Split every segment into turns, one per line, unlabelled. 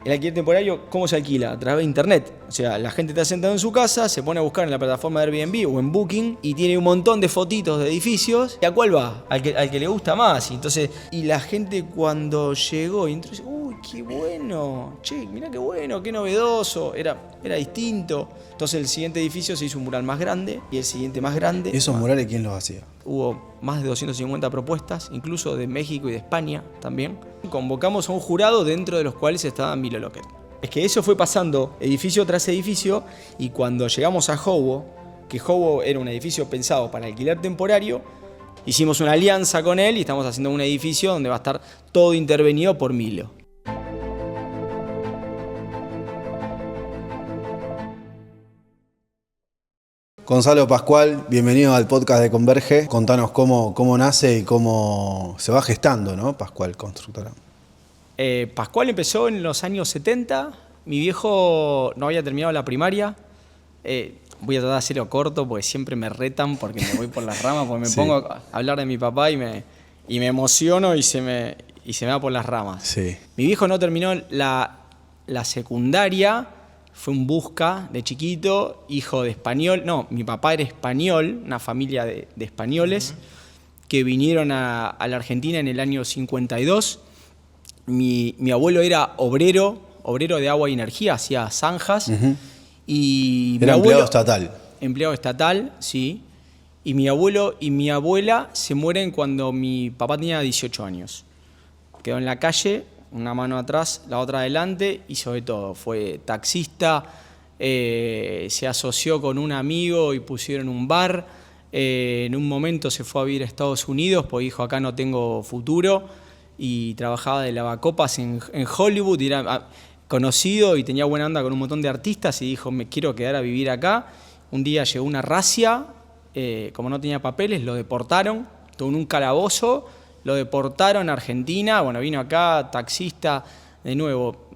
El alquiler temporario, ¿cómo se alquila? A través de internet. O sea, la gente está sentada en su casa, se pone a buscar en la plataforma de Airbnb o en Booking y tiene un montón de fotitos de edificios. ¿Y a cuál va? Al que le gusta más. Y la gente cuando llegó y entró, dice, uy, qué bueno. Che, mirá qué bueno, qué novedoso. Era distinto. Entonces el siguiente edificio se hizo un mural más grande y el siguiente más grande.
¿Y esos murales quién los hacía?
Hubo más de 250 propuestas, incluso de México y de España también. Convocamos a un jurado dentro de los cuales estaba Milo Lockett. Es que eso fue pasando edificio tras edificio y cuando llegamos a Hobo, que Hobo era un edificio pensado para alquiler temporario, hicimos una alianza con él y estamos haciendo un edificio donde va a estar todo intervenido por Milo.
Gonzalo Pascual, bienvenido al podcast de Converge. Contanos cómo nace y cómo se va gestando, ¿no? Pascual Constructora.
Pascual empezó en los años 70. Mi viejo no había terminado la primaria. Voy a tratar de hacerlo corto porque siempre me retan porque me voy por las ramas, porque me pongo a hablar de mi papá y me emociono y se me va por las ramas.
Sí.
Mi viejo no terminó la secundaria. Fue un busca de chiquito, hijo de español. No, mi papá era español, una familia de españoles que vinieron a la Argentina en el año 52. Mi abuelo era obrero de agua y energía, hacía zanjas. Y
era empleado estatal.
Empleado estatal, sí. Y mi abuelo y mi abuela se mueren cuando mi papá tenía 18 años. Quedó en la calle, una mano atrás, la otra adelante, y sobre todo fue taxista, se asoció con un amigo y pusieron un bar. En un momento se fue a vivir a Estados Unidos porque dijo, acá no tengo futuro, y trabajaba de lavacopas en Hollywood, y era conocido y tenía buena onda con un montón de artistas, y dijo, me quiero quedar a vivir acá. Un día llegó una razzia, como no tenía papeles, lo deportaron, estuvo en un calabozo. Lo deportaron a Argentina, bueno, vino acá, taxista, de nuevo,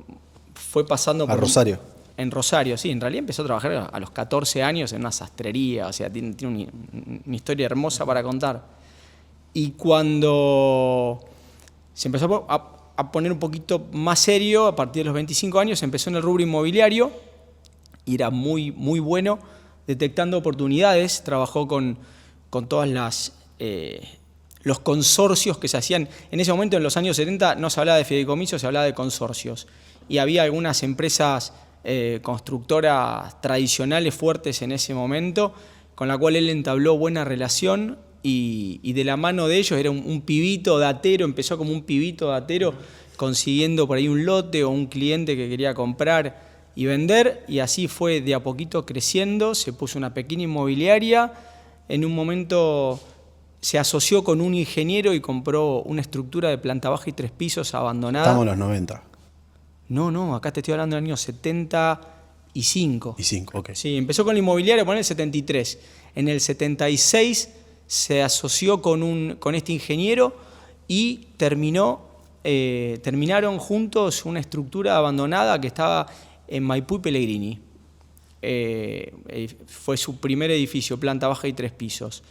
fue pasando por...
¿A Rosario?
En Rosario, sí, en realidad empezó a trabajar a los 14 años en una sastrería, o sea, tiene una historia hermosa para contar. Y cuando se empezó a poner un poquito más serio, a partir de los 25 años, empezó en el rubro inmobiliario y era muy, muy bueno detectando oportunidades, trabajó con todas los consorcios que se hacían. En ese momento, en los años 70, no se hablaba de fideicomisos, se hablaba de consorcios. Y había algunas empresas constructoras tradicionales fuertes en ese momento, con la cual él entabló buena relación y de la mano de ellos era un pibito datero, empezó como un pibito datero, consiguiendo por ahí un lote o un cliente que quería comprar y vender, y así fue de a poquito creciendo. Se puso una pequeña inmobiliaria, en un momento se asoció con un ingeniero y compró una estructura de planta baja y 3 pisos abandonada.
Estamos en los 90.
No, acá te estoy hablando del año 75.
Ok.
Sí, empezó con la inmobiliaria en el 73. En el 76 se asoció con este ingeniero y terminaron juntos una estructura abandonada que estaba en Maipú y Pellegrini. Fue su primer edificio, planta baja y 3 pisos.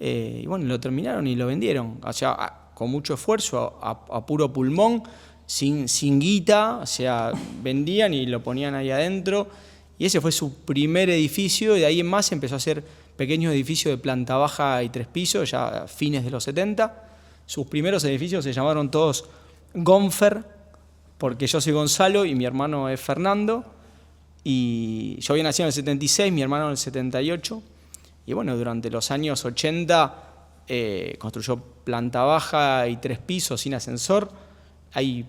Y bueno, lo terminaron y lo vendieron, o sea, con mucho esfuerzo, a puro pulmón, sin guita, o sea, vendían y lo ponían ahí adentro. Y ese fue su primer edificio, y de ahí en más empezó a hacer pequeños edificios de planta baja y 3 pisos, ya a fines de los 70. Sus primeros edificios se llamaron todos Gonfer, porque yo soy Gonzalo y mi hermano es Fernando. Y yo había nacido en el 76, mi hermano en el 78. Y bueno, durante los años 80 construyó planta baja y 3 pisos sin ascensor. Ahí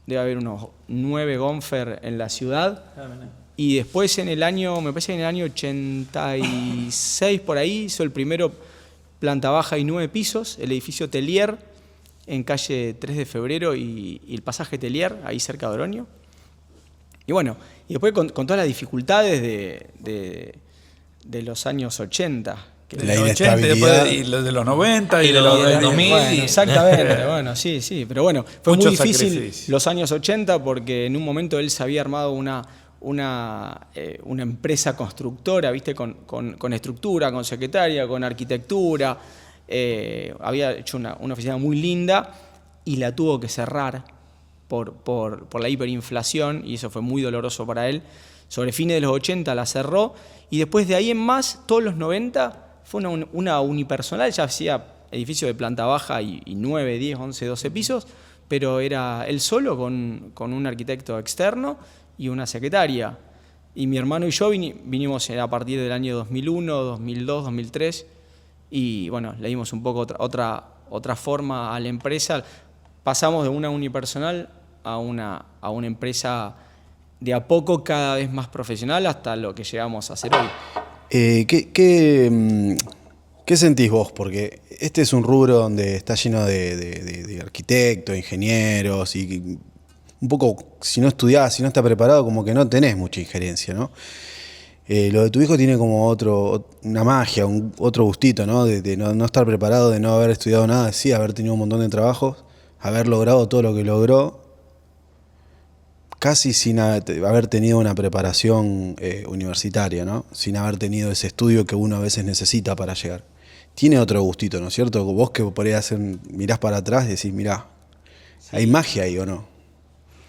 debe haber unos 9 Gonfer en la ciudad. Y después me parece que en el año 86 por ahí hizo el primero planta baja y 9 pisos, el edificio Telier, en calle 3 de Febrero y el pasaje Telier, ahí cerca de Oroño. Y bueno, y después con todas las dificultades de los años 80.
La inestabilidad.
Y los de los 90 y de los 2000.
Bueno, exactamente, bueno, sí, pero bueno, fue muy difícil
sacrificio.
los años 80 porque en un momento él se había armado una empresa constructora, ¿viste? Con estructura, con secretaria, con arquitectura. Había hecho una oficina muy linda y la tuvo que cerrar por la hiperinflación, y eso fue muy doloroso para él. Sobre fines de los 80 la cerró, y después de ahí en más, todos los 90, fue una unipersonal, ya hacía edificio de planta baja y 9, 10, 11, 12 pisos, pero era él solo con un arquitecto externo y una secretaria. Y mi hermano y yo vinimos a partir del año 2001, 2002, 2003, y bueno, le dimos un poco otra forma a la empresa. Pasamos de una unipersonal a una empresa de a poco cada vez más profesional hasta lo que llegamos a hacer hoy.
¿Qué sentís vos? Porque este es un rubro donde está lleno de arquitectos, ingenieros, y un poco, si no estudiás, si no estás preparado, como que no tenés mucha injerencia, ¿no? Lo de tu hijo tiene como una magia, otro gustito, ¿no? De no estar preparado, de no haber estudiado nada, sí, haber tenido un montón de trabajos, haber logrado todo lo que logró, casi sin haber tenido una preparación universitaria, ¿no? Sin haber tenido ese estudio que uno a veces necesita para llegar. Tiene otro gustito, ¿no es cierto? Vos que por ahí mirás para atrás y decís, mirá, sí, ¿hay magia ahí o no?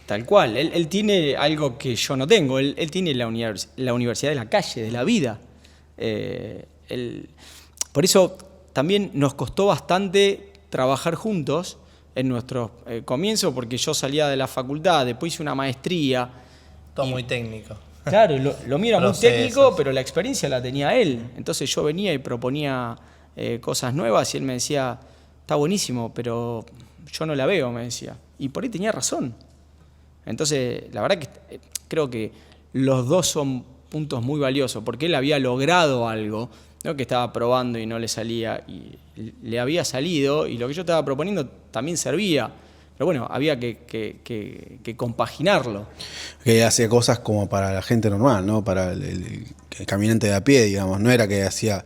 Tal cual, él tiene algo que yo no tengo, él tiene la universidad de la calle, de la vida. Por eso también nos costó bastante trabajar juntos en nuestros comienzos, porque yo salía de la facultad, después hice una maestría.
Todo muy técnico.
Claro, lo mío era muy técnico, pero la experiencia la tenía él. Entonces yo venía y proponía cosas nuevas y él me decía, está buenísimo, pero yo no la veo, me decía. Y por ahí tenía razón. Entonces, la verdad que creo que los dos son puntos muy valiosos, porque él había logrado algo, ¿no? Que estaba probando y no le salía, y le había salido, y lo que yo estaba proponiendo también servía. Pero bueno, había que compaginarlo.
Que hacía cosas como para la gente normal, ¿no? Para el caminante de a pie, digamos. No era que hacía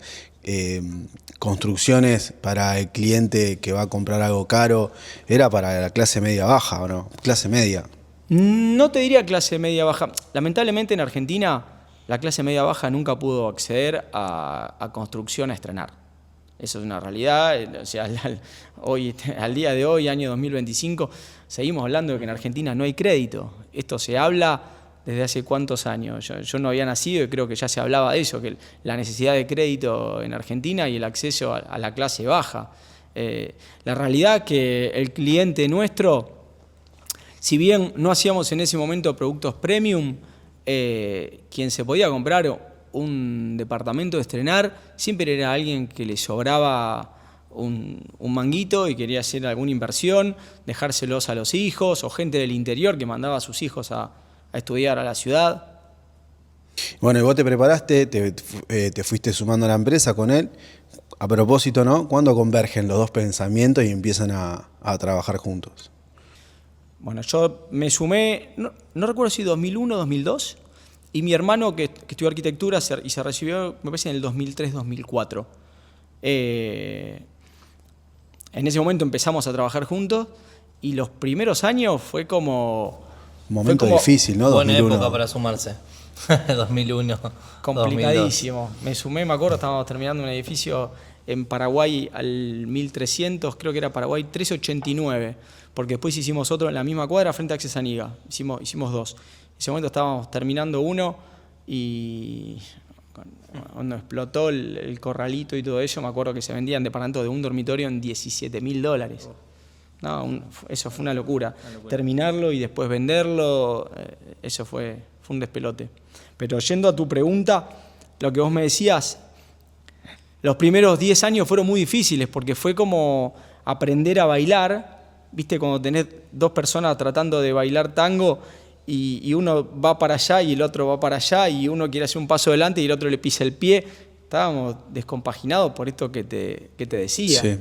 construcciones para el cliente que va a comprar algo caro, era para la clase media baja, ¿o no? Clase media.
No te diría clase media baja. Lamentablemente en Argentina la clase media baja nunca pudo acceder a construcción a estrenar. Eso es una realidad. O sea, al día de hoy, año 2025, seguimos hablando de que en Argentina no hay crédito. Esto se habla desde hace cuántos años. Yo no había nacido y creo que ya se hablaba de eso, que la necesidad de crédito en Argentina y el acceso a la clase baja. La realidad es que el cliente nuestro, si bien no hacíamos en ese momento productos premium, quien se podía comprar un departamento de estrenar siempre era alguien que le sobraba un manguito y quería hacer alguna inversión, dejárselos a los hijos, o gente del interior que mandaba a sus hijos a estudiar a la ciudad.
Bueno, y vos te preparaste, te fuiste sumando a la empresa con él. A propósito, ¿no? ¿Cuándo convergen los dos pensamientos y empiezan a trabajar juntos?
Bueno, yo me sumé, no recuerdo si 2001 o 2002, y mi hermano que estudió arquitectura y se recibió, me parece, en el 2003-2004. En ese momento empezamos a trabajar juntos y los primeros años fue como...
Un momento difícil, ¿no?
Buena
2001.
época para sumarse. 2001.
Complicadísimo.
2002.
Me sumé, me acuerdo, estábamos terminando un edificio en Paraguay al 1300, creo que era Paraguay 389, porque después hicimos otro en la misma cuadra frente a Accesaniga. Hicimos dos. En ese momento estábamos terminando uno y cuando explotó el corralito y todo eso, me acuerdo que se vendían departamentos de un dormitorio en $17.000. No, eso fue una locura. Terminarlo y después venderlo, eso fue un despelote. Pero yendo a tu pregunta, lo que vos me decías, los primeros 10 años fueron muy difíciles porque fue como aprender a bailar. ¿Viste? Cuando tenés dos personas tratando de bailar tango y uno va para allá y el otro va para allá y uno quiere hacer un paso adelante y el otro le pisa el pie. Estábamos descompaginados por esto que te decía.
Sí.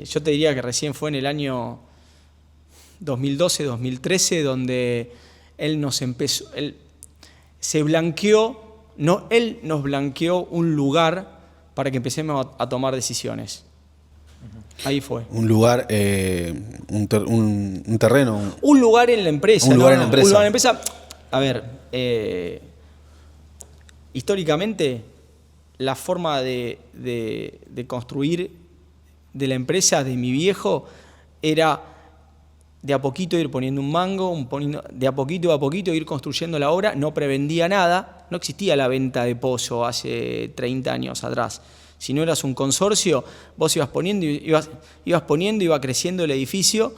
Yo te diría que recién fue en el año 2012, 2013, donde él se blanqueó, no, él nos blanqueó un lugar para que empecemos a tomar decisiones. Ahí fue.
Un lugar, un terreno.
Un lugar en la empresa.
Un lugar en la empresa.
Un lugar en la empresa. A ver, históricamente, la forma de construir de la empresa de mi viejo era de a poquito ir poniendo un mango, de a poquito ir construyendo la obra. No prevendía nada, no existía la venta de pozo hace 30 años atrás. Si no eras un consorcio, vos ibas poniendo, iba creciendo el edificio.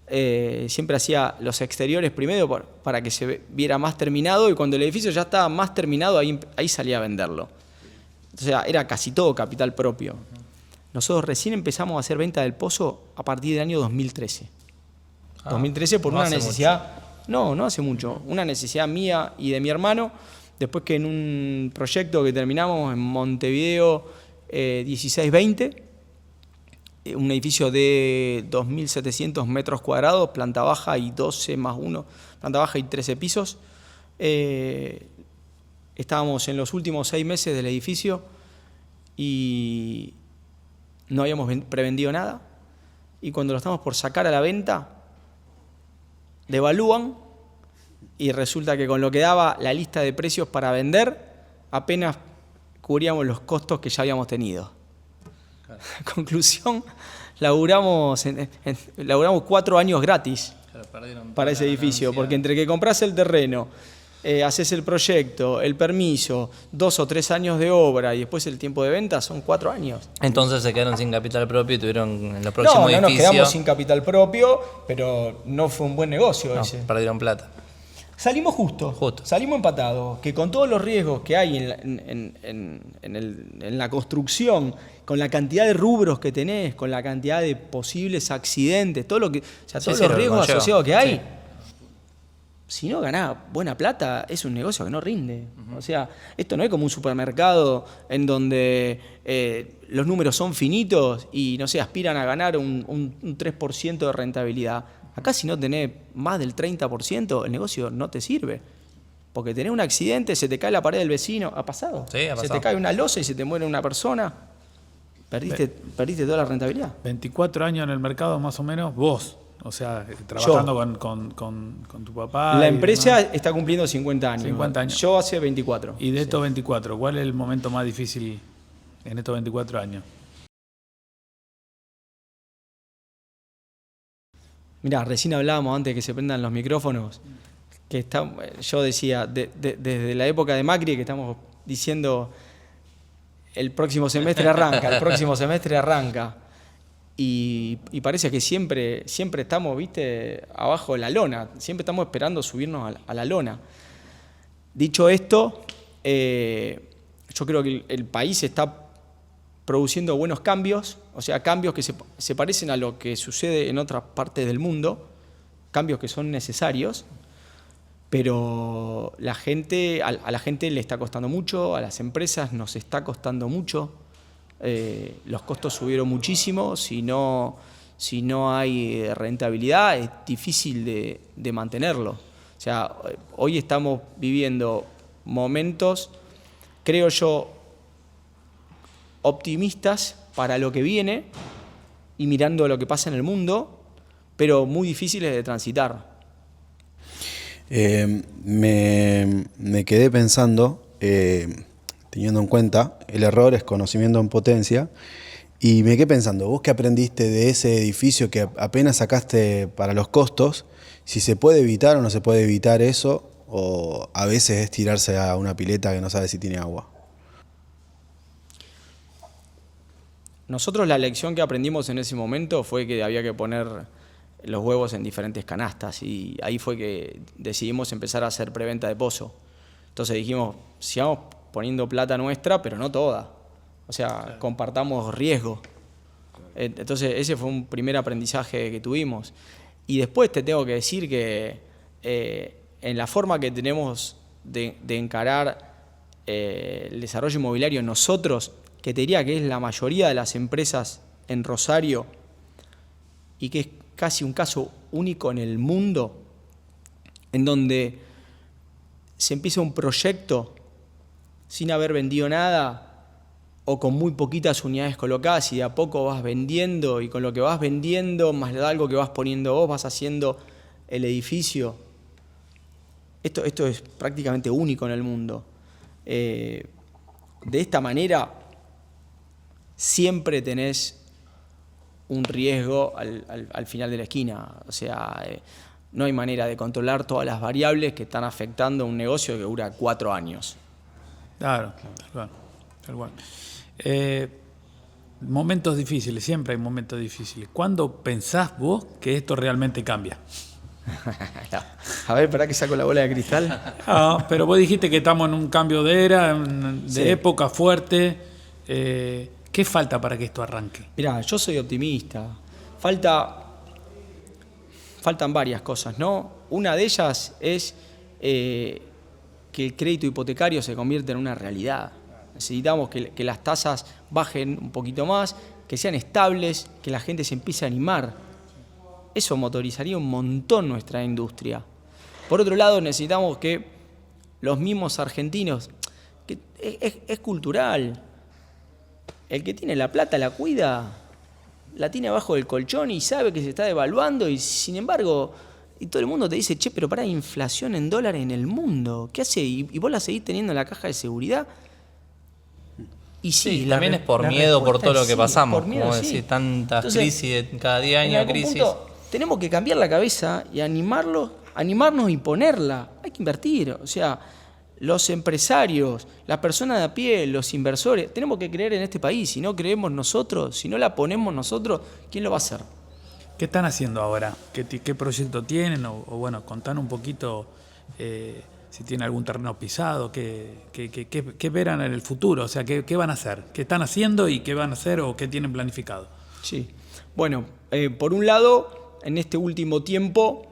Siempre hacía los exteriores primero para que se viera más terminado, y cuando el edificio ya estaba más terminado, ahí salía a venderlo. O sea, era casi todo capital propio. Nosotros recién empezamos a hacer venta del pozo a partir del año 2013. 2013 por una necesidad, no hace mucho, una necesidad mía y de mi hermano, después que en un proyecto que terminamos en Montevideo 1620, un edificio de 2.700 metros cuadrados, planta baja y 12 más 1, planta baja y 13 pisos. Estábamos en los últimos 6 meses del edificio y no habíamos prevendido nada. Y cuando lo estamos por sacar a la venta, devalúan y resulta que con lo que daba la lista de precios para vender, apenas cubríamos los costos que ya habíamos tenido. Claro. Conclusión, laburamos 4 años gratis para ese edificio, porque entre que compras el terreno, haces el proyecto, el permiso, 2 o 3 años de obra y después el tiempo de venta, son 4 años.
Entonces se quedaron sin capital propio y tuvieron en los próximos edificios...
No nos quedamos sin capital propio, pero no fue un buen negocio ese.
Perdieron plata.
Salimos justo. Salimos empatados, que con todos los riesgos que hay en la construcción, con la cantidad de rubros que tenés, con la cantidad de posibles accidentes, todos los riesgos asociados que hay, si no ganás buena plata, es un negocio que no rinde. O sea, esto no es como un supermercado en donde los números son finitos y, no sé, aspiran a ganar un 3% de rentabilidad. Acá, si no tenés más del 30%, el negocio no te sirve. Porque tenés un accidente, se te cae la pared del vecino. ¿Ha pasado?
Sí, ha pasado.
Se te cae una losa y se te muere una persona. Perdiste toda la rentabilidad.
24 años en el mercado más o menos, vos. O sea, trabajando con tu papá.
La empresa está cumpliendo 50 años.
50 años.
Yo hace 24.
Y de estos 24, ¿cuál es el momento más difícil en estos 24 años?
Mirá, recién hablábamos antes de que se prendan los micrófonos, que yo decía, desde la época de Macri, que estamos diciendo el próximo semestre arranca, y parece que siempre estamos, viste, abajo de la lona, siempre estamos esperando subirnos a la lona. Dicho esto, yo creo que el país está produciendo buenos cambios, o sea, cambios que se parecen a lo que sucede en otras partes del mundo, cambios que son necesarios, pero a la gente le está costando mucho, a las empresas nos está costando mucho, los costos subieron muchísimo, si no hay rentabilidad es difícil de mantenerlo. O sea, hoy estamos viviendo momentos, creo yo, optimistas para lo que viene y mirando lo que pasa en el mundo, pero muy difíciles de transitar.
Me quedé pensando, teniendo en cuenta, el error es conocimiento en potencia, y me quedé pensando, vos que aprendiste de ese edificio que apenas sacaste para los costos, si se puede evitar o no se puede evitar eso, o a veces es tirarse a una pileta que no sabe si tiene agua.
Nosotros la lección que aprendimos en ese momento fue que había que poner los huevos en diferentes canastas, y ahí fue que decidimos empezar a hacer preventa de pozo. Entonces dijimos, sigamos poniendo plata nuestra, pero no toda. O sea, compartamos riesgo. Entonces ese fue un primer aprendizaje que tuvimos. Y después te tengo que decir que en la forma que tenemos de encarar el desarrollo inmobiliario nosotros, que te diría que es la mayoría de las empresas en Rosario y que es casi un caso único en el mundo, en donde se empieza un proyecto sin haber vendido nada o con muy poquitas unidades colocadas, y de a poco vas vendiendo, y con lo que vas vendiendo más algo que vas poniendo vos, vas haciendo el edificio. Esto es prácticamente único en el mundo. De esta manera siempre tenés un riesgo al final de la esquina. O sea, no hay manera de controlar todas las variables que están afectando un negocio que dura 4 años.
Claro, tal cual. Momentos difíciles, siempre hay momentos difíciles. ¿Cuándo pensás vos que esto realmente cambia?
A ver, ¿para qué saco la bola de cristal?
Ah, pero vos dijiste que estamos en un cambio de era, de época fuerte. ¿Qué falta para que esto arranque?
Mirá, yo soy optimista. Faltan varias cosas, ¿no? Una de ellas es que el crédito hipotecario se convierta en una realidad. Necesitamos que las tasas bajen un poquito más, que sean estables, que la gente se empiece a animar. Eso motorizaría un montón nuestra industria. Por otro lado, necesitamos que los mismos argentinos, que es cultural, el que tiene la plata la cuida, la tiene abajo del colchón y sabe que se está devaluando y sin embargo, y todo el mundo te dice, che, pero pará, hay inflación en dólares en el mundo, ¿qué hace? ¿Y vos la seguís teniendo en la caja de seguridad? Y
sí, también es por miedo, por todo lo que pasamos,
por miedo,
como decir, tantas crisis, cada 10 años crisis.
Punto, tenemos que cambiar la cabeza y animarnos y ponerla. Hay que invertir, o sea, los empresarios, las personas de a pie, los inversores, tenemos que creer en este país. Si no creemos nosotros, si no la ponemos nosotros, ¿quién lo va a hacer?
¿Qué están haciendo ahora? ¿Qué proyecto tienen? O bueno, contanos un poquito si tienen algún terreno pisado, qué verán en el futuro, o sea, qué van a hacer, qué están haciendo y qué van a hacer o qué tienen planificado.
Sí, bueno, por un lado, en este último tiempo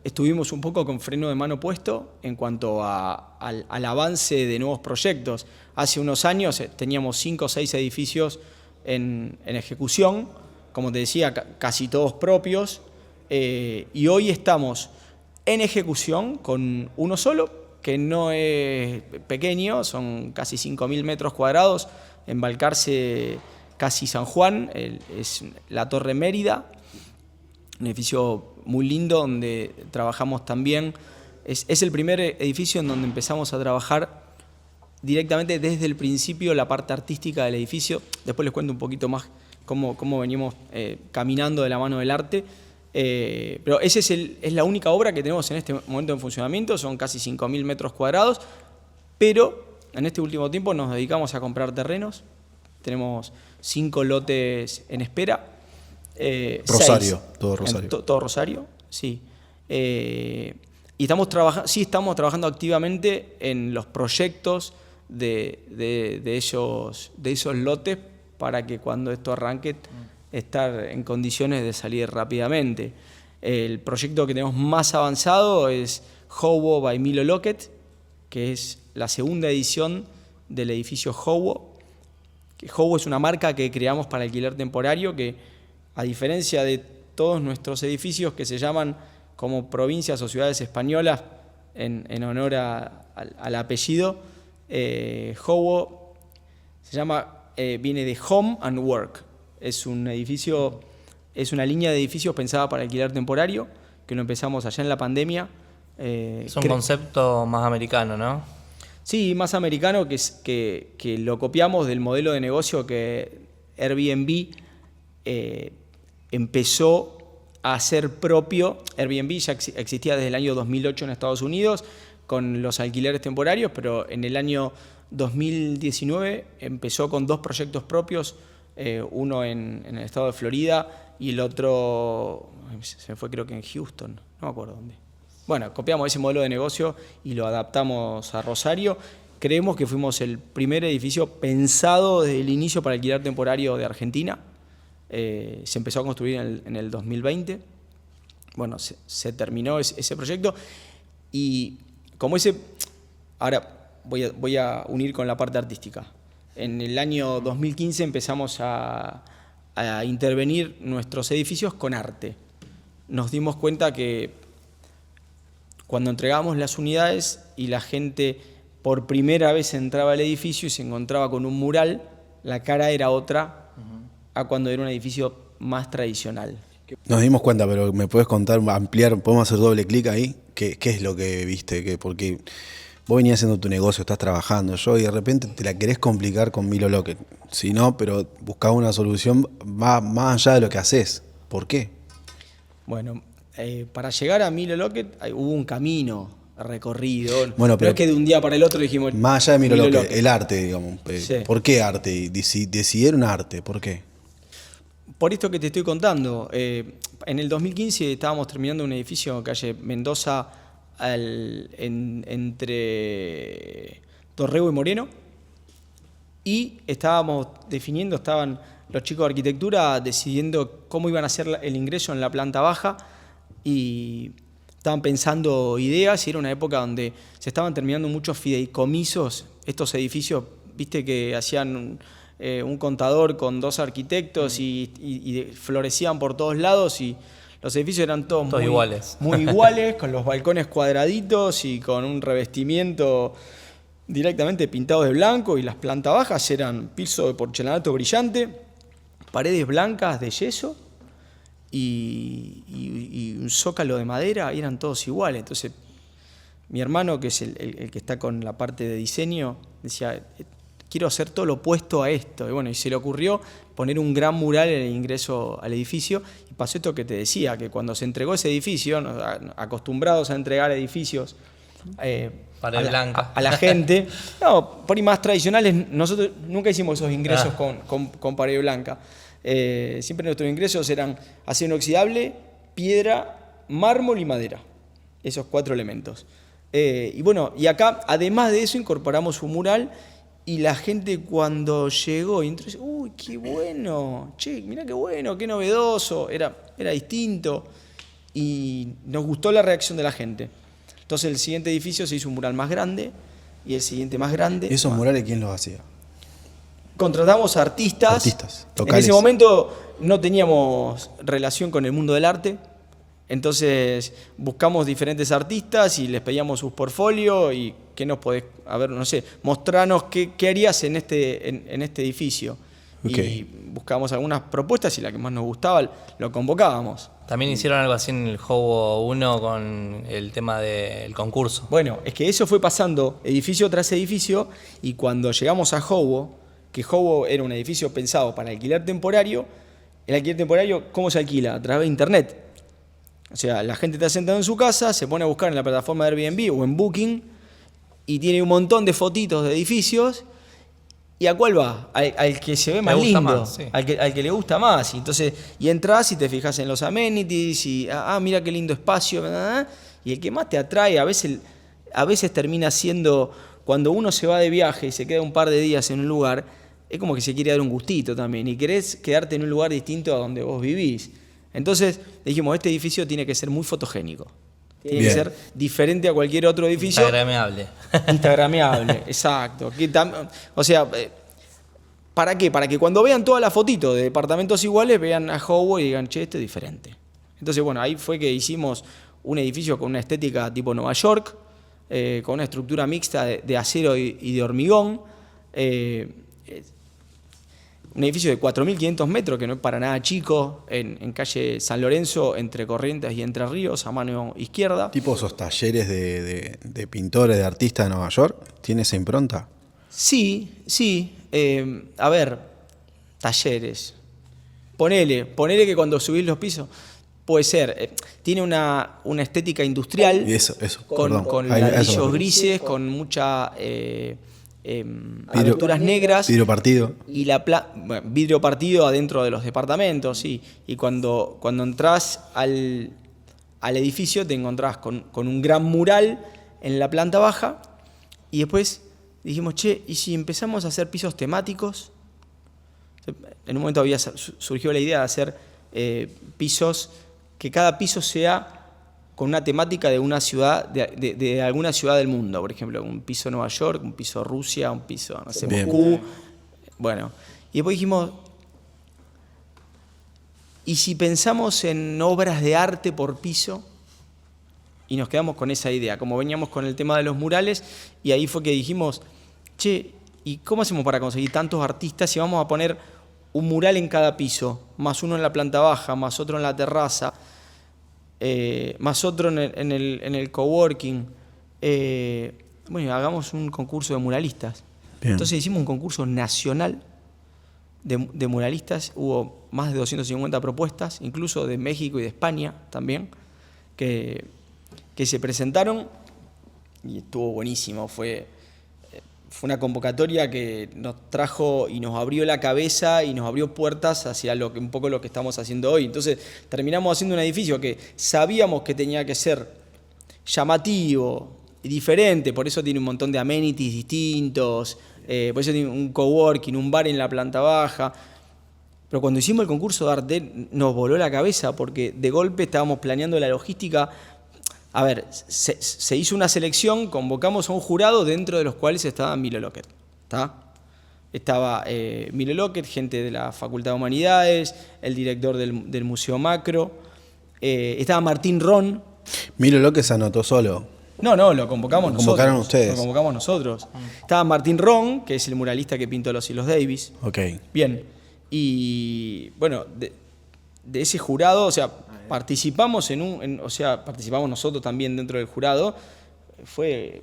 estuvimos un poco con freno de mano puesto en cuanto al avance de nuevos proyectos. Hace unos años teníamos 5 o 6 edificios en ejecución, como te decía, casi todos propios, y hoy estamos en ejecución con uno solo, que no es pequeño, son casi 5.000 metros cuadrados, en Balcarce, casi San Juan, es la Torre Mérida, un edificio muy lindo donde trabajamos también. Es el primer edificio en donde empezamos a trabajar directamente desde el principio la parte artística del edificio. Después les cuento un poquito más cómo venimos caminando de la mano del arte. Pero esa es la única obra que tenemos en este momento en funcionamiento, son casi 5.000 metros cuadrados, pero en este último tiempo nos dedicamos a comprar terrenos, tenemos 5 lotes en espera.
Rosario,
6,
todo Rosario.
Todo Rosario, sí. Y estamos trabajando activamente en los proyectos de esos lotes para que cuando esto arranque estar en condiciones de salir rápidamente. El proyecto que tenemos más avanzado es Howo by Milo Lockett, que es la segunda edición del edificio Howo. Howo es una marca que creamos para alquiler temporario que, a diferencia de todos nuestros edificios que se llaman como provincias o ciudades españolas en honor al apellido, Howo viene de Home and Work. Es una línea de edificios pensada para alquiler temporario, que lo empezamos allá en la pandemia.
Es un concepto más americano, ¿no?
Sí, más americano, que lo copiamos del modelo de negocio que Airbnb empezó a hacer propio. Airbnb ya existía desde el año 2008 en Estados Unidos con los alquileres temporarios, pero en el año 2019 empezó con 2 proyectos propios, uno en el estado de Florida y el otro, se fue creo que en Houston, no me acuerdo dónde. Bueno, copiamos ese modelo de negocio y lo adaptamos a Rosario. Creemos que fuimos el primer edificio pensado desde el inicio para alquiler temporario de Argentina. Se empezó a construir en el 2020. Bueno, se terminó ese proyecto y como ahora voy a unir con la parte artística. En el año 2015 empezamos a intervenir nuestros edificios con arte. Nos dimos cuenta que cuando entregamos las unidades y la gente por primera vez entraba al edificio y se encontraba con un mural, la cara era otra a cuando era un edificio más tradicional.
Nos dimos cuenta, pero ¿me puedes contar, ampliar? ¿Podemos hacer doble clic ahí? ¿Qué es lo que viste? Porque vos venías haciendo tu negocio, estás trabajando, y de repente te la querés complicar con Milo Locket. Si no, pero buscás una solución más allá de lo que haces. ¿Por qué?
Bueno, para llegar a Milo Locket hubo un camino recorrido.
Bueno, pero
no es que de un día para el otro dijimos...
Más allá de Milo Locket, el arte, digamos.
Sí.
¿Por qué arte? Decidieron arte, ¿por qué?
Por esto que te estoy contando. En el 2015 estábamos terminando un edificio en calle Mendoza entre Dorrego y Moreno, y estábamos definiendo, estaban los chicos de arquitectura decidiendo cómo iban a hacer el ingreso en la planta baja, y estaban pensando ideas, y era una época donde se estaban terminando muchos fideicomisos, estos edificios, viste, que hacían un contador con 2 arquitectos y florecían por todos lados, y los edificios eran todos muy
iguales.
Muy iguales, con los balcones cuadraditos y con un revestimiento directamente pintado de blanco, y las plantas bajas eran piso de porcelanato brillante, paredes blancas de yeso y un zócalo de madera, y eran todos iguales. Entonces, mi hermano, que es el que está con la parte de diseño, decía, quiero hacer todo lo opuesto a esto. Y bueno, y se le ocurrió poner un gran mural en el ingreso al edificio, y pasó esto que te decía, que cuando se entregó ese edificio, acostumbrados a entregar edificios a la gente, no, por ahí más tradicionales, nosotros nunca hicimos esos ingresos con pared blanca. Siempre nuestros ingresos eran acero inoxidable, piedra, mármol y madera. Esos 4 elementos. Y bueno, y acá, además de eso, incorporamos un mural, y la gente cuando llegó y entró, dice, uy, qué bueno, che, mirá qué bueno, qué novedoso, era distinto, y nos gustó la reacción de la gente. Entonces el siguiente edificio se hizo un mural más grande, y el siguiente más grande.
¿Esos murales quién los hacía?
Contratamos artistas
locales.
En ese momento no teníamos relación con el mundo del arte, entonces buscamos diferentes artistas y les pedíamos sus portfolios y qué nos podés, a ver, no sé, mostranos qué harías en este edificio. Okay. Y buscábamos algunas propuestas, y la que más nos gustaba lo convocábamos.
También hicieron algo así en el Hobo 1 con el tema del concurso.
Bueno, es que eso fue pasando edificio tras edificio, y cuando llegamos a Hobo, que Hobo era un edificio pensado para alquiler temporario, el alquiler temporario, ¿cómo se alquila? A través de internet. O sea, la gente está sentada en su casa, se pone a buscar en la plataforma de Airbnb o en Booking, y tiene un montón de fotitos de edificios. ¿Y a cuál va? Al que se ve más lindo, más, sí. al que le gusta más. Y entras y te fijas en los amenities, y mira qué lindo espacio. Y el que más te atrae, a veces termina siendo, cuando uno se va de viaje y se queda un par de días en un lugar, es como que se quiere dar un gustito también, y querés quedarte en un lugar distinto a donde vos vivís. Entonces dijimos, este edificio tiene que ser muy fotogénico. Tiene que ser diferente a cualquier otro edificio. Instagrameable, exacto. O sea, ¿para qué? Para que cuando vean todas las fotitos de departamentos iguales, vean a Hobo y digan, che, este es diferente. Entonces, bueno, ahí fue que hicimos un edificio con una estética tipo Nueva York, con una estructura mixta de acero y de hormigón. Un edificio de 4.500 metros, que no es para nada chico, en calle San Lorenzo, entre Corrientes y Entre Ríos, a mano izquierda.
¿Tipo esos talleres de pintores, de artistas de Nueva York? ¿Tiene esa impronta?
Sí. A ver, talleres. Ponele que cuando subís los pisos, puede ser. Tiene una estética industrial.
Eso,
con ladrillos grises, con mucha... aberturas negras,
vidrio partido,
y vidrio partido adentro de los departamentos, sí. Y cuando entras al edificio te encontrás con un gran mural en la planta baja, y después dijimos, che, ¿y si empezamos a hacer pisos temáticos? En un momento surgió la idea de hacer pisos, que cada piso sea con una temática de una ciudad, de alguna ciudad del mundo. Por ejemplo, un piso Nueva York, un piso Rusia, un piso, no sé, Moscú. Bueno, y después dijimos, ¿y si pensamos en obras de arte por piso? Y nos quedamos con esa idea, como veníamos con el tema de los murales, y ahí fue que dijimos, che, ¿y cómo hacemos para conseguir tantos artistas si vamos a poner un mural en cada piso, más uno en la planta baja, más otro en la terraza, más otro en el coworking? bueno, hagamos un concurso de muralistas.
Bien.
Entonces hicimos un concurso nacional de muralistas. Hubo más de 250 propuestas, incluso de México y de España también, que se presentaron y estuvo buenísimo. Fue una convocatoria que nos trajo y nos abrió la cabeza y nos abrió puertas hacia un poco lo que estamos haciendo hoy. Entonces terminamos haciendo un edificio que sabíamos que tenía que ser llamativo y diferente, por eso tiene un montón de amenities distintos, por eso tiene un coworking, un bar en la planta baja. Pero cuando hicimos el concurso de arte nos voló la cabeza porque de golpe estábamos planeando la logística. A ver, se hizo una selección, convocamos a un jurado dentro de los cuales estaba Milo Lockett, ¿tá? Estaba Milo Lockett, gente de la Facultad de Humanidades, el director del Museo Macro, estaba Martín Ron.
Milo Lockett se anotó solo.
No, lo convocamos nosotros.
Convocaron ustedes.
Lo convocamos nosotros. Estaba Martín Ron, que es el muralista que pintó los Hilos Davis.
Ok.
Bien. Y bueno, de ese jurado, o sea, participamos participamos nosotros también dentro del jurado. Fue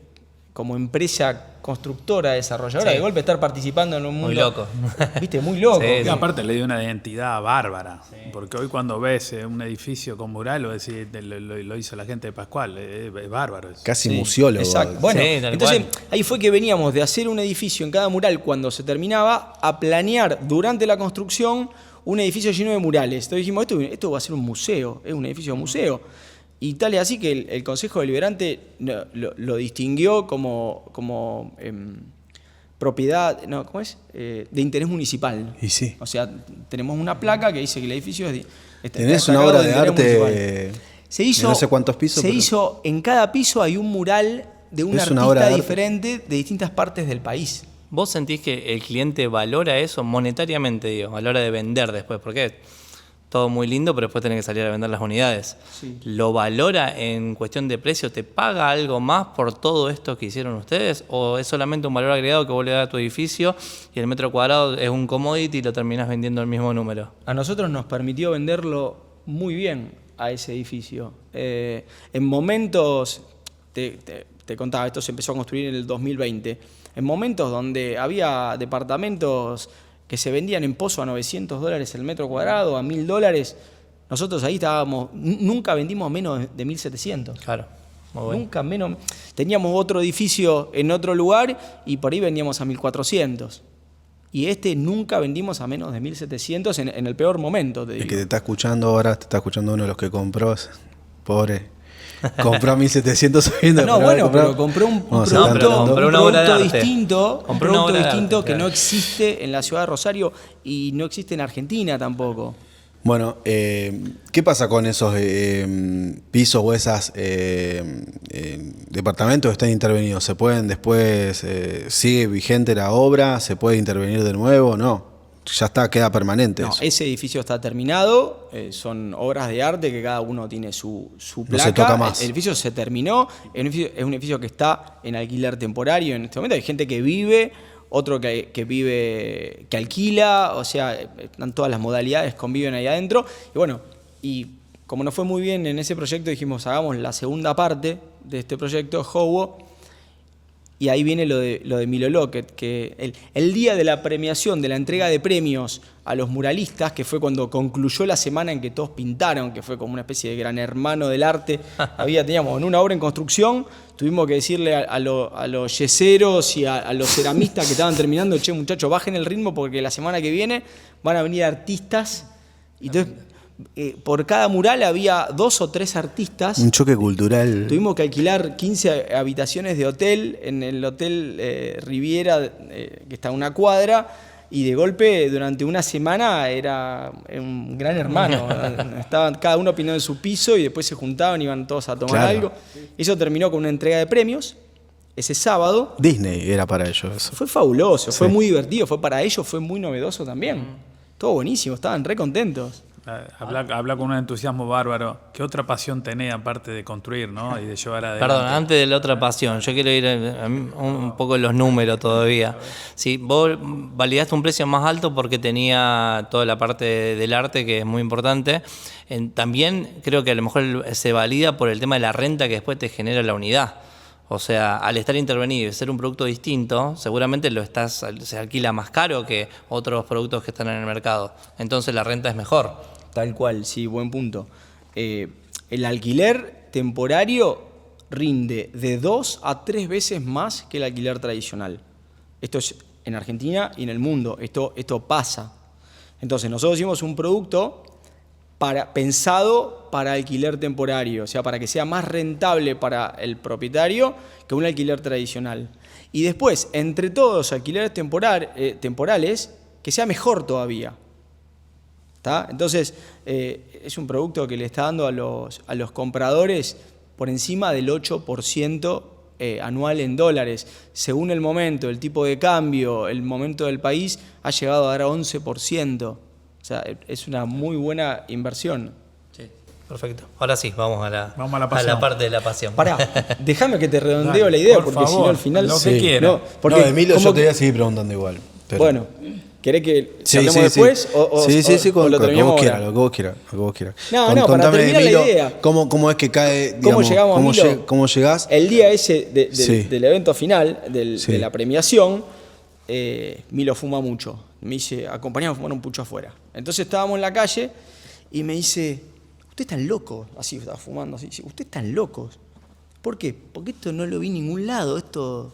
como empresa constructora, desarrolladora,
Sí.
de golpe estar participando en un mundo...
Muy loco.
Viste, muy loco.
Sí,
Y aparte le dio una identidad bárbara, porque hoy cuando ves un edificio con mural, lo hizo la gente de Pascual, es bárbaro eso.
Casi
Sí.
museólogo.
Exacto. Bueno,
Sí, tal
entonces
cual.
ahí fue que veníamos de hacer un edificio en cada mural cuando se terminaba a planear durante la construcción un edificio lleno de murales. Entonces dijimos, esto va a ser un museo, es un edificio de museo. Y tal es así que el Consejo Deliberante lo distinguió como propiedad, no, ¿cómo es? De interés municipal.
Y sí.
O sea, tenemos una placa que dice que el edificio está
Tenés
sacado
una obra de
interés
arte
municipal. Se hizo,
de no sé cuántos pisos.
Se
pero-
hizo, en cada piso hay un mural de un
Es una obra
artista
de arte.
diferente de distintas partes del país.
¿Vos sentís que el cliente valora eso monetariamente, digo, a la hora de vender después? Porque todo muy lindo, pero después tenés que salir a vender las unidades.
Sí.
¿Lo valora en cuestión de precio? ¿Te paga algo más por todo esto que hicieron ustedes? ¿O es solamente un valor agregado que vos le das a tu edificio y el metro cuadrado es un commodity y lo terminás vendiendo el mismo número?
A nosotros nos permitió venderlo muy bien a ese edificio. En momentos, te contaba, esto se empezó a construir en el 2020, en momentos donde había departamentos que se vendían en Pozo a $900 el metro cuadrado, a $1.000, nosotros ahí estábamos, nunca vendimos menos de 1.700.
Claro, muy bueno.
Nunca menos. Teníamos otro edificio en otro lugar y por ahí vendíamos a 1.400. Y nunca vendimos a menos de 1.700 en el peor momento, te
El
digo.
que te está escuchando ahora, te está escuchando uno de los que compró. Pobre. Compró a 1.700 sabiendo que
No,
lo había
bueno,
comprado.
pero compró un
Vamos a
producto,
estar hablando.
compró una obra de arte.
distinto,
Compró una obra de arte,
que
claro.
no existe en la ciudad de Rosario y no existe en Argentina tampoco.
Bueno, ¿qué pasa con esos pisos o esas departamentos que están intervenidos? ¿Se pueden después, sigue vigente la obra? ¿Se puede intervenir de nuevo? No, ya está, queda permanente
No,
eso.
ese edificio está terminado, son obras de arte que cada uno tiene su placa.
se toca más.
El edificio se terminó, es un edificio que está en alquiler temporario en este momento. Hay gente que vive, otro que alquila, o sea, están todas las modalidades, conviven ahí adentro. Y bueno, y como nos fue muy bien en ese proyecto, dijimos, hagamos la segunda parte de este proyecto, Howo. Y ahí viene lo de Milo Lockett, que el día de la premiación, de la entrega de premios a los muralistas, que fue cuando concluyó la semana en que todos pintaron, que fue como una especie de gran hermano del arte. Teníamos en una obra en construcción, tuvimos que decirle a los yeseros y a los ceramistas que estaban terminando, che, muchachos, bajen el ritmo porque la semana que viene van a venir artistas. Y entonces, por cada mural había 2 o 3 artistas.
Un choque cultural.
Tuvimos que alquilar 15 habitaciones de hotel en el Hotel Riviera, que está a una cuadra, y de golpe durante una semana era un gran hermano. Estaban cada uno opinando en su piso y después se juntaban, iban todos a tomar
Claro.
algo. Eso terminó con una entrega de premios ese sábado.
Disney era para ellos eso.
Fue fabuloso,
Sí.
fue muy divertido, fue para ellos, fue muy novedoso también. Todo buenísimo, estaban re contentos.
Habla con un entusiasmo bárbaro. ¿Qué otra pasión tenés aparte de construir, ¿no? Y de llevar adelante?
Perdón, antes de la otra pasión, yo quiero ir un poco en los números todavía. Sí, vos validaste un precio más alto porque tenía toda la parte del arte, que es muy importante. También creo que a lo mejor se valida por el tema de la renta que después te genera la unidad. O sea, al estar intervenido y ser un producto distinto, seguramente se alquila más caro que otros productos que están en el mercado. Entonces la renta es mejor.
Tal cual, sí, buen punto. El alquiler temporario rinde de 2 a 3 veces más que el alquiler tradicional. Esto es en Argentina y en el mundo. Esto pasa. Entonces, nosotros hicimos un producto pensado para alquiler temporario, o sea, para que sea más rentable para el propietario que un alquiler tradicional. Y después, entre todos los alquileres temporales, que sea mejor todavía. ¿Tá? Entonces, es un producto que le está dando a los compradores por encima del 8% anual en dólares. Según el momento, el tipo de cambio, el momento del país, ha llegado a dar 11%. O sea, es una muy buena inversión.
Sí, perfecto. Ahora sí, vamos a la
pasión.
parte de la pasión.
Pará, déjame que te redondeo
Dale,
la idea,
por
porque
favor,
si no al final...
lo que quiera.
No, porque
No, Emilio,
como
yo te
que-
voy a seguir preguntando igual. pero-
Bueno, ¿querés que
Sí,
hablemos
sí,
después?
sí.
O
Sí,
o lo
lo que
terminamos
vos
ahora?
quieras, lo que vos quieras, lo que vos quieras.
No, para
Contame,
terminar la
Emilio,
idea.
¿cómo es que cae,
¿Cómo
digamos,
llegamos a Milo?
cómo llegás?
El día ese
Sí.
del evento final,
Sí.
de la premiación, Milo fuma mucho. Me dice, acompañame a fumar un pucho afuera. Entonces estábamos en la calle y me dice, ¿ustedes están locos? Así, estaba fumando así. Dice, ¿ustedes están locos? ¿Por qué? Porque esto no lo vi en ningún lado. Esto,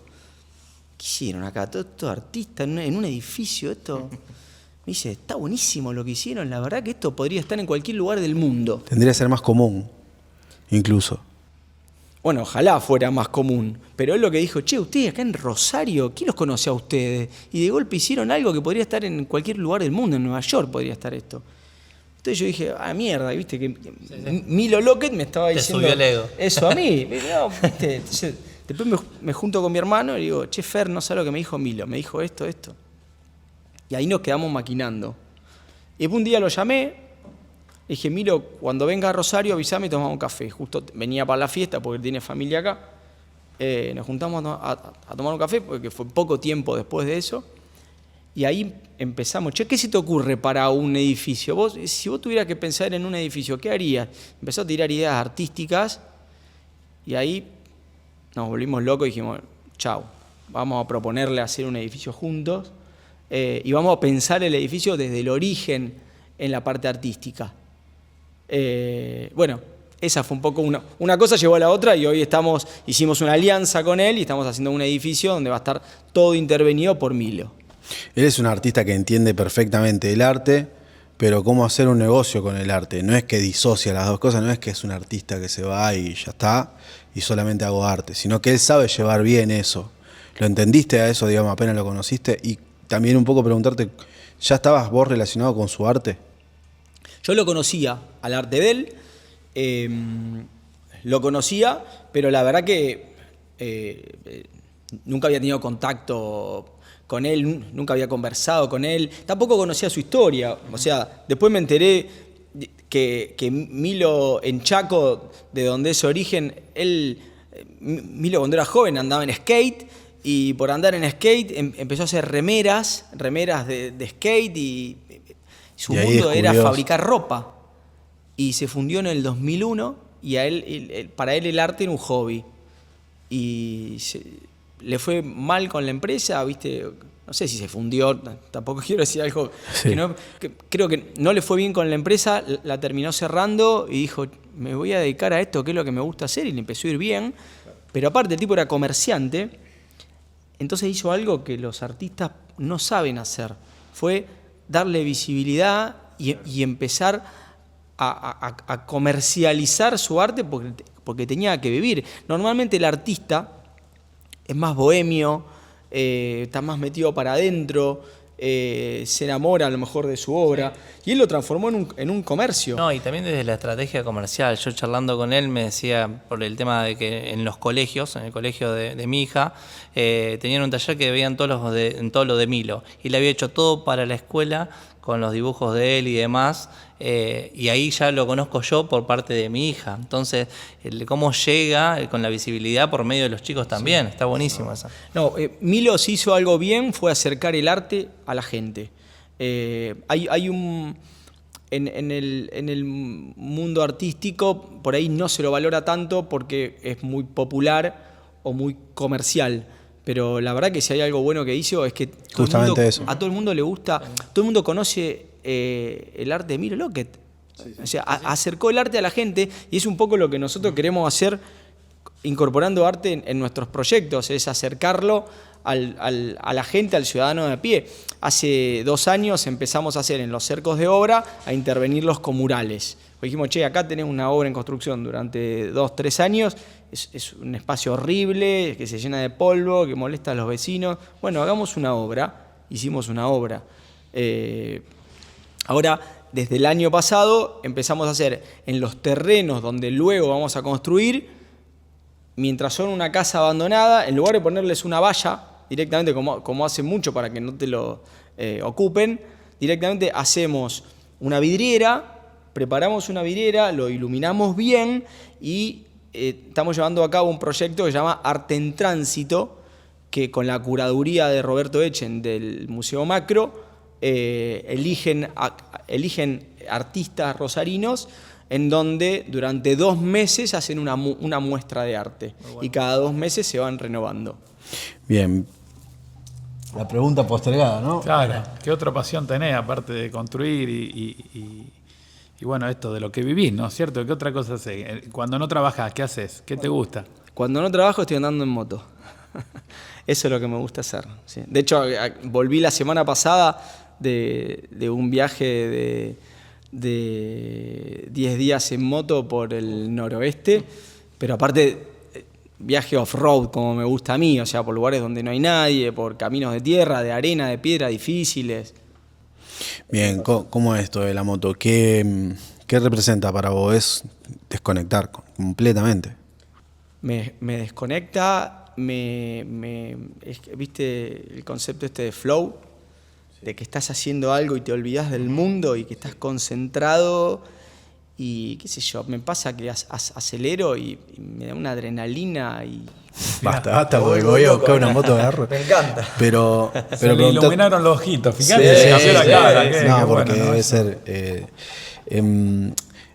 ¿qué hicieron acá? Todos estos artistas en un edificio. Esto. Me dice, está buenísimo lo que hicieron. La verdad que esto podría estar en cualquier lugar del mundo.
Tendría que ser más común, incluso.
Bueno, ojalá fuera más común, pero él lo que dijo, che, ustedes acá en Rosario, ¿quién los conoce a ustedes? Y de golpe hicieron algo que podría estar en cualquier lugar del mundo, en Nueva York podría estar esto. Entonces yo dije, mierda, viste, que Milo Lockett me estaba
Te
diciendo
subió el ego.
eso a mí. No, ¿viste? Entonces, después me junto con mi hermano y le digo, che, Fer, no sé lo que me dijo Milo, me dijo esto. Y ahí nos quedamos maquinando. Y después un día lo llamé. Le dije, Milo, cuando venga a Rosario avísame y tomamos un café. Justo venía para la fiesta porque tiene familia acá. Nos juntamos a tomar un café porque fue poco tiempo después de eso. Y ahí empezamos. Che, ¿qué se te ocurre para un edificio? Si vos tuvieras que pensar en un edificio, ¿qué harías? Empezó a tirar ideas artísticas y ahí nos volvimos locos y dijimos, chau, vamos a proponerle hacer un edificio juntos y vamos a pensar el edificio desde el origen en la parte artística. Bueno, esa fue un poco una cosa llevó a la otra y hoy hicimos una alianza con él y estamos haciendo un edificio donde va a estar todo intervenido por Milo.
Él es un artista que entiende perfectamente el arte, pero cómo hacer un negocio con el arte. No es que disocia las dos cosas, no es que es un artista que se va y ya está, y solamente hago arte, sino que él sabe llevar bien eso. ¿Lo entendiste a eso, digamos, apenas lo conociste? Y también un poco preguntarte, ¿ya estabas vos relacionado con su arte?
Yo lo conocía al arte de él, lo conocía, pero la verdad que nunca había tenido contacto con él, nunca había conversado con él, tampoco conocía su historia. O sea, después me enteré que Milo en Chaco, de donde es su origen, Milo cuando era joven andaba en skate y por andar en skate empezó a hacer remeras de skate y su
Y ahí
mundo era
descubrió-
fabricar ropa. Y se fundió en el 2001 y para él el arte era un hobby. Y le fue mal con la empresa, ¿viste? No sé si se fundió, tampoco quiero decir algo
Sí.
creo que no le fue bien con la empresa, la terminó cerrando y dijo, me voy a dedicar a esto, que es lo que me gusta hacer, y le empezó a ir bien. Pero aparte el tipo era comerciante, entonces hizo algo que los artistas no saben hacer. Fue darle visibilidad y empezar a comercializar su arte porque tenía que vivir. Normalmente el artista es más bohemio, está más metido para adentro, se enamora a lo mejor de su obra, y él lo transformó en un comercio.
No, y también desde la estrategia comercial. Yo charlando con él me decía, por el tema de que en los colegios, en el colegio de mi hija, tenían un taller que veían en todo lo de Milo. Y le había hecho todo para la escuela con los dibujos de él y demás. Y ahí ya lo conozco yo por parte de mi hija. Entonces, cómo llega con la visibilidad por medio de los chicos también. Está buenísimo eso.
No, Milo si hizo algo bien, fue acercar el arte a la gente. Hay un... En el mundo artístico, por ahí no se lo valora tanto porque es muy popular o muy comercial. Pero la verdad que si hay algo bueno que hizo es que
Justamente eso.
a todo el mundo le gusta, todo el mundo conoce el arte de Miro Lockett. O sea, acercó el arte a la gente y es un poco lo que nosotros queremos hacer incorporando arte en nuestros proyectos, es acercarlo a la gente, al ciudadano de a pie. Hace 2 años empezamos a hacer en los cercos de obra, a intervenirlos con murales. Dijimos, che, acá tenés una obra en construcción durante 2, 3 años, es un espacio horrible, que se llena de polvo, que molesta a los vecinos. Bueno, hagamos una obra, hicimos una obra. Ahora, desde el año pasado, empezamos a hacer en los terrenos donde luego vamos a construir, mientras son una casa abandonada, en lugar de ponerles una valla, directamente como hacen mucho para que no te lo ocupen, directamente hacemos una vidriera, preparamos una vidriera, lo iluminamos bien y estamos llevando a cabo un proyecto que se llama Arte en Tránsito, que con la curaduría de Roberto Echen del Museo Macro, eligen artistas rosarinos en donde durante 2 meses hacen una muestra de arte y cada 2 meses se van renovando.
Bien. La pregunta postergada, ¿no?
Claro, ¿qué otra pasión tenés aparte de construir y bueno, esto de lo que vivís, ¿no es cierto? ¿Qué otra cosa haces? Cuando no trabajás, ¿qué haces? ¿Qué te gusta?
Cuando no trabajo estoy andando en moto. Eso es lo que me gusta hacer. Sí. De hecho, volví la semana pasada de un viaje de 10 días en moto por el noroeste, pero aparte viaje off-road como me gusta a mí, o sea, por lugares donde no hay nadie, por caminos de tierra, de arena, de piedra difíciles.
Bien, ¿cómo es esto de la moto? ¿Qué representa para vos? ¿Es desconectar completamente?
Me desconecta, ¿viste el concepto este de flow? De que estás haciendo algo y te olvidás del mundo y que estás concentrado y qué sé yo, me pasa que acelero y me da una adrenalina y...
Basta, porque voy a buscar una moto de agarro.
Me encanta.
Pero
Se le iluminaron los ojitos, fíjate,
Sí,
se cambió la cara.
sí. No, porque debe ser...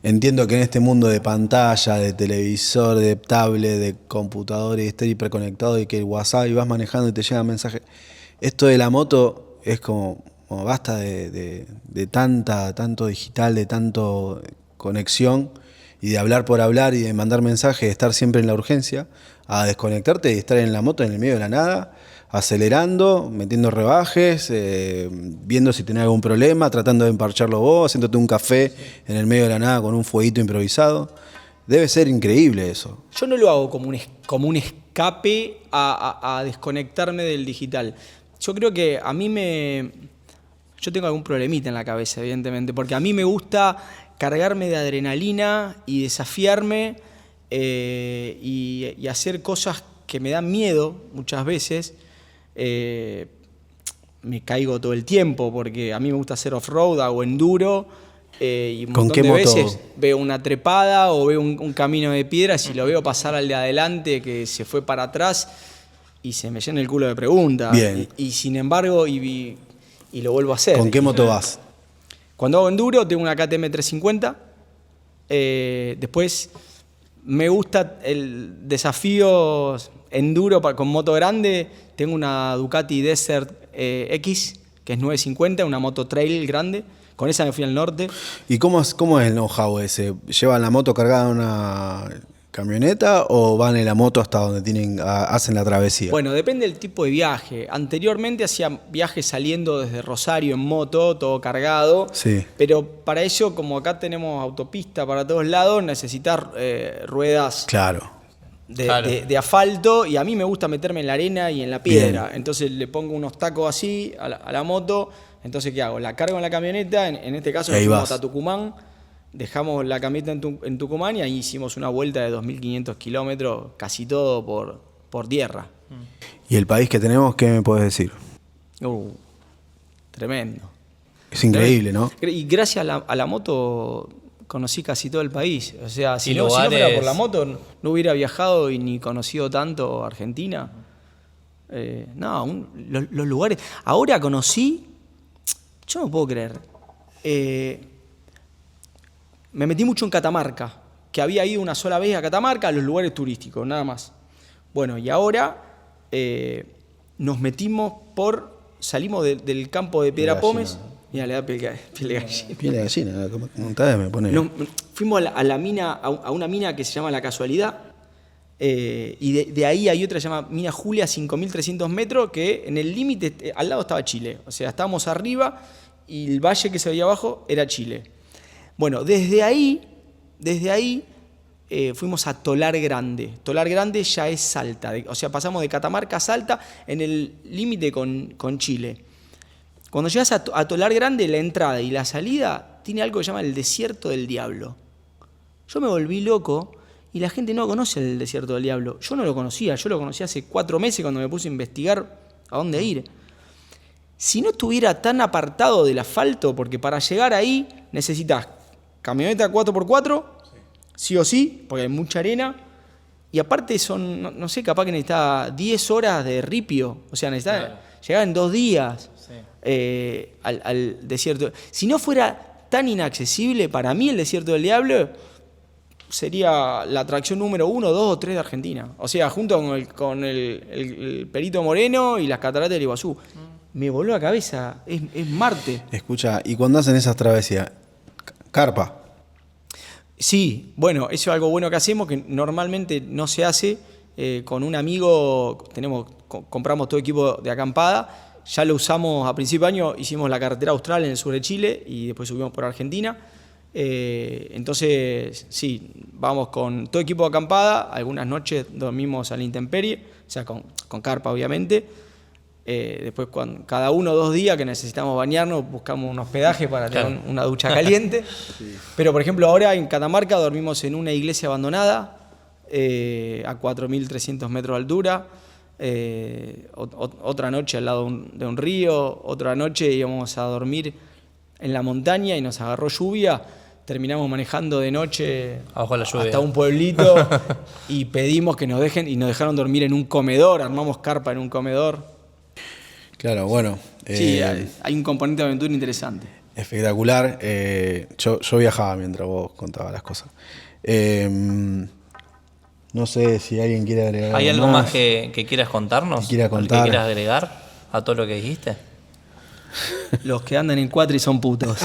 entiendo que en este mundo de pantalla, de televisor, de tablet, de computador y estar hiperconectado y que el WhatsApp y vas manejando y te llegan mensajes, esto de la moto es como basta de tanto digital, de tanto conexión y de hablar por hablar y de mandar mensajes, de estar siempre en la urgencia, a desconectarte y estar en la moto en el medio de la nada, acelerando, metiendo rebajes, viendo si tenés algún problema, tratando de emparcharlo vos, haciéndote un café en el medio de la nada con un fueguito improvisado. Debe ser increíble eso.
Yo no lo hago como un escape a desconectarme del digital. Yo creo que yo tengo algún problemita en la cabeza, evidentemente, porque a mí me gusta cargarme de adrenalina y desafiarme y hacer cosas que me dan miedo muchas veces. Me caigo todo el tiempo porque a mí me gusta hacer off-road, hago enduro y un montón de veces veo una trepada o veo un camino de piedras y lo veo pasar al de adelante que se fue para atrás y se me llena el culo de preguntas.
Bien.
Y sin embargo, y lo vuelvo a hacer.
¿Con qué moto vas?
Cuando hago enduro tengo una KTM 350. Después me gusta el desafío enduro con moto grande. Tengo una Ducati Desert X, que es 950, una moto trail grande. Con esa me fui al norte.
¿Y cómo es el know-how ese? ¿Llevan la moto cargada en una camioneta o van en la moto hasta donde hacen la travesía?
Bueno, depende del tipo de viaje. Anteriormente hacía viajes saliendo desde Rosario en moto, todo cargado.
Sí.
Pero para eso, como acá tenemos autopista para todos lados, necesitas ruedas
Claro.
de asfalto y a mí me gusta meterme en la arena y en la piedra.
Bien.
Entonces le pongo unos tacos así a la moto. Entonces, ¿qué hago? La cargo en la camioneta, en este caso nos fuimos hasta Tucumán, dejamos la camioneta en Tucumán y ahí hicimos una vuelta de 2.500 kilómetros, casi todo por tierra.
¿Y el país que tenemos, qué me puedes decir?
Tremendo.
Es increíble, ¿no?
Y gracias a la moto conocí casi todo el país. O sea, si no
lugares...
fuera por la moto, no hubiera viajado y ni conocido tanto Argentina. Los lugares... Ahora conocí... Yo no puedo creer. Me metí mucho en Catamarca, que había ido una sola vez a Catamarca, a los lugares turísticos, nada más. Bueno, y ahora nos metimos salimos del campo de Piedra
Gallina.
Pómez. Mira, le da piel de gallina.
Piel de gallina, como tal vez me pone.
Fuimos a la mina, a una mina que se llama La Casualidad, y de ahí hay otra que se llama Mina Julia, 5.300 metros, que en el límite, al lado estaba Chile. O sea, estábamos arriba y el valle que se veía abajo era Chile. Bueno, desde ahí fuimos a Tolar Grande. Tolar Grande ya es Salta, o sea, pasamos de Catamarca a Salta en el límite con Chile. Cuando llegas a Tolar Grande, la entrada y la salida tiene algo que se llama el Desierto del Diablo. Yo me volví loco y la gente no conoce el Desierto del Diablo. Yo no lo conocía, yo lo conocí hace 4 meses cuando me puse a investigar a dónde ir. Si no estuviera tan apartado del asfalto, porque para llegar ahí necesitas camioneta 4x4, sí o sí, porque hay mucha arena, y aparte son, no sé, capaz que necesitas 10 horas de ripio, o sea, necesitas llegar en 2 días. Al desierto. Si no fuera tan inaccesible, para mí el Desierto del Diablo sería la atracción número 1, 2 o 3 de Argentina. O sea, junto con el Perito Moreno y las cataratas del Iguazú. Me voló la cabeza, es Marte.
Escucha, y cuando hacen esas travesías, carpa.
Sí, bueno, eso es algo bueno que hacemos, que normalmente no se hace. Con un amigo compramos todo equipo de acampada. Ya lo usamos a principio de año, hicimos la carretera austral en el sur de Chile y después subimos por Argentina. Entonces, sí, vamos con todo equipo de acampada. Algunas noches dormimos a la intemperie, o sea, con carpa, obviamente. Después, cada 1 o 2 días que necesitamos bañarnos, buscamos un hospedaje para tener una ducha caliente. Sí. Pero, por ejemplo, ahora en Catamarca dormimos en una iglesia abandonada, a 4.300 metros de altura. Otra noche al lado de un río, otra noche íbamos a dormir en la montaña y nos agarró lluvia, terminamos manejando de noche hasta un pueblito y pedimos que nos dejen y nos dejaron dormir en un comedor, armamos carpa en un comedor.
Claro, bueno.
Sí, hay un componente de aventura interesante.
Espectacular. Yo viajaba mientras vos contabas las cosas. No sé si alguien quiere agregar
¿Hay algo más que quieras contarnos?
Que quiera contar.
¿Que quieras agregar a todo lo que dijiste?
Los que andan en cuatri son putos.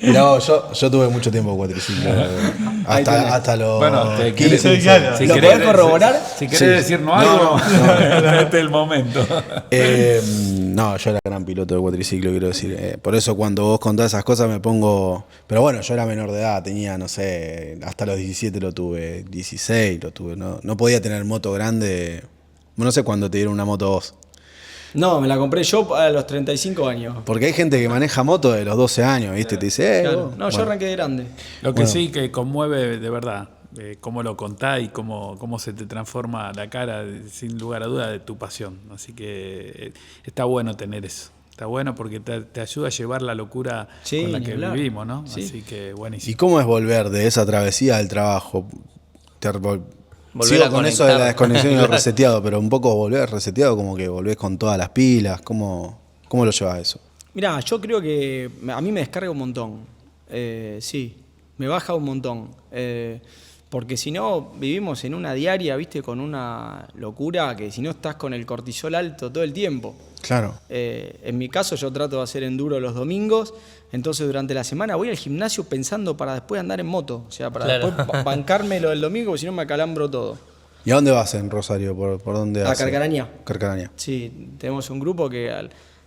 No, yo tuve mucho tiempo cuatriciclo. Hasta los 15 años.
¿Lo podés corroborar?
Si querés decirnos algo, este es el momento.
No, yo era gran piloto de cuatriciclo, quiero decir. Por eso cuando vos contás esas cosas me pongo... Pero bueno, yo era menor de edad, tenía, no sé, hasta los 17 lo tuve, 16 lo tuve. No podía tener moto grande. No sé cuándo te dieron una moto vos.
No, me la compré yo a los 35 años.
Porque hay gente que maneja moto de los 12 años, ¿viste? Claro, te dice,
claro. No, yo arranqué de grande.
Lo que sí que conmueve de verdad, cómo lo contás y cómo se te transforma la cara, sin lugar a duda, de tu pasión. Así que está bueno tener eso. Está bueno porque te ayuda a llevar la locura con la que vivimos, ¿no? Sí. Así que buenísimo.
¿Y cómo es volver de esa travesía al trabajo? Sigo con eso de la desconexión y el reseteado, pero un poco volver reseteado, como que volvés con todas las pilas. ¿Cómo lo llevas eso?
Mirá, yo creo que a mí me descarga un montón. Sí, me baja un montón. Porque si no, vivimos en una diaria, ¿viste? Con una locura que si no estás con el cortisol alto todo el tiempo.
Claro.
En mi caso yo trato de hacer enduro los domingos, entonces durante la semana voy al gimnasio pensando para después andar en moto, o sea, para después bancarme lo del domingo, porque si no me acalambro todo.
¿Y a dónde vas en Rosario? ¿Por dónde vas?
A Carcarañá.
Carcarañá.
Sí, tenemos un grupo que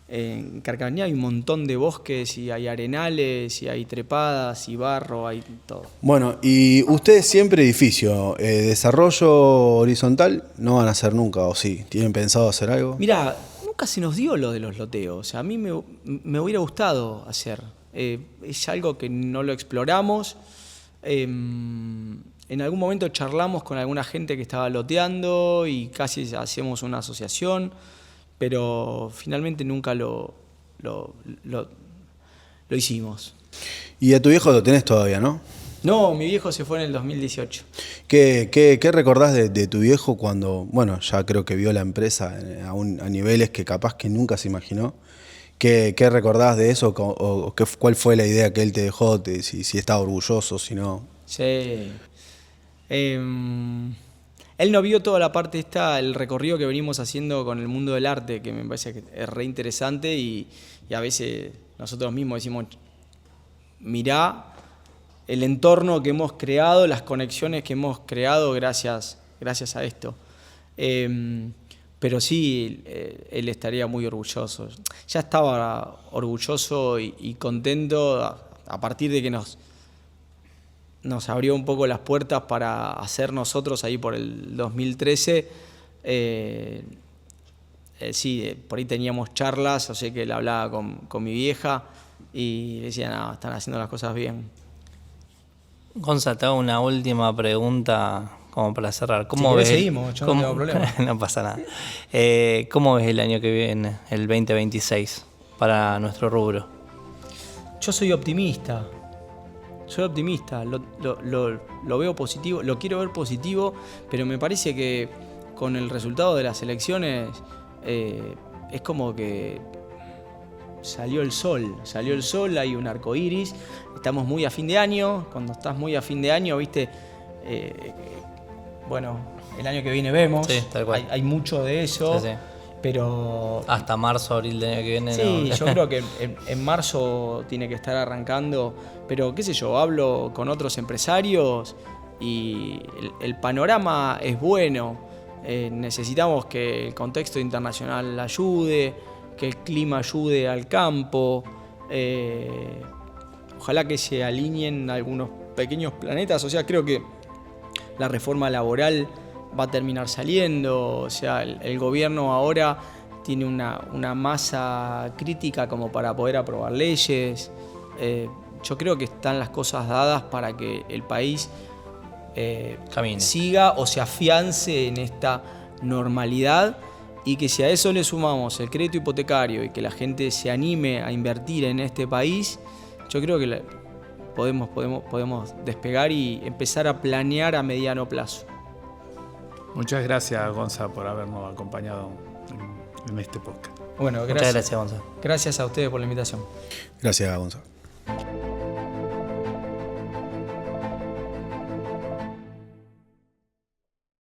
en Carcarañá hay un montón de bosques y hay arenales y hay trepadas y barro, hay todo.
Bueno, y ustedes siempre edificio, desarrollo horizontal no van a hacer nunca, ¿o sí? ¿Tienen pensado hacer algo?
Mirá, nunca se nos dio lo de los loteos, o sea, a mí me hubiera gustado hacer. Es algo que no lo exploramos. En algún momento charlamos con alguna gente que estaba loteando y casi hacíamos una asociación, pero finalmente nunca lo hicimos.
Y a tu viejo lo tenés todavía, ¿no?
No, mi viejo se fue en el 2018.
¿Qué recordás de tu viejo cuando, bueno, ya creo que vio la empresa a niveles que capaz que nunca se imaginó? ¿Qué recordás de eso? ¿O cuál fue la idea que él te dejó? Si estaba orgulloso, si no.
Sí. Él no vio toda la parte el recorrido que venimos haciendo con el mundo del arte, que me parece que es re interesante y a veces nosotros mismos decimos, mirá el entorno que hemos creado, las conexiones que hemos creado gracias a esto. Pero sí, él estaría muy orgulloso. Ya estaba orgulloso y contento a partir de que nos abrió un poco las puertas para hacer nosotros ahí por el 2013. Sí, por ahí teníamos charlas, o sea que él hablaba con mi vieja y decía, no, están haciendo las cosas bien.
Gonza, te hago una última pregunta como para cerrar.
¿Cómo ves? Seguimos, yo no tengo problema.
No pasa nada. ¿Cómo ves el año que viene, el 2026, para nuestro rubro?
Yo soy optimista. Lo veo positivo, lo quiero ver positivo, pero me parece que con el resultado de las elecciones es como que salió el sol, hay un arco iris, estamos muy a fin de año, cuando estás muy a fin de año, viste, bueno, el año que viene vemos,
sí, tal cual.
Hay mucho de eso.
Sí, sí.
Pero
hasta marzo, abril del año que viene.
sí,
no.
yo creo que en marzo tiene que estar arrancando, pero qué sé yo, hablo con otros empresarios y el panorama es bueno. Necesitamos que el contexto internacional ayude, que el clima ayude al campo. Ojalá que se alineen algunos pequeños planetas. O sea, creo que la reforma laboral va a terminar saliendo, o sea, el gobierno ahora tiene una masa crítica como para poder aprobar leyes. Yo creo que están las cosas dadas para que el país siga o se afiance en esta normalidad y que si a eso le sumamos el crédito hipotecario y que la gente se anime a invertir en este país, yo creo que podemos despegar y empezar a planear a mediano plazo.
Muchas gracias, Gonza, por habernos acompañado en este podcast.
Bueno,
Muchas gracias, Gonza.
Gracias a ustedes por la invitación.
Gracias, Gonzalo.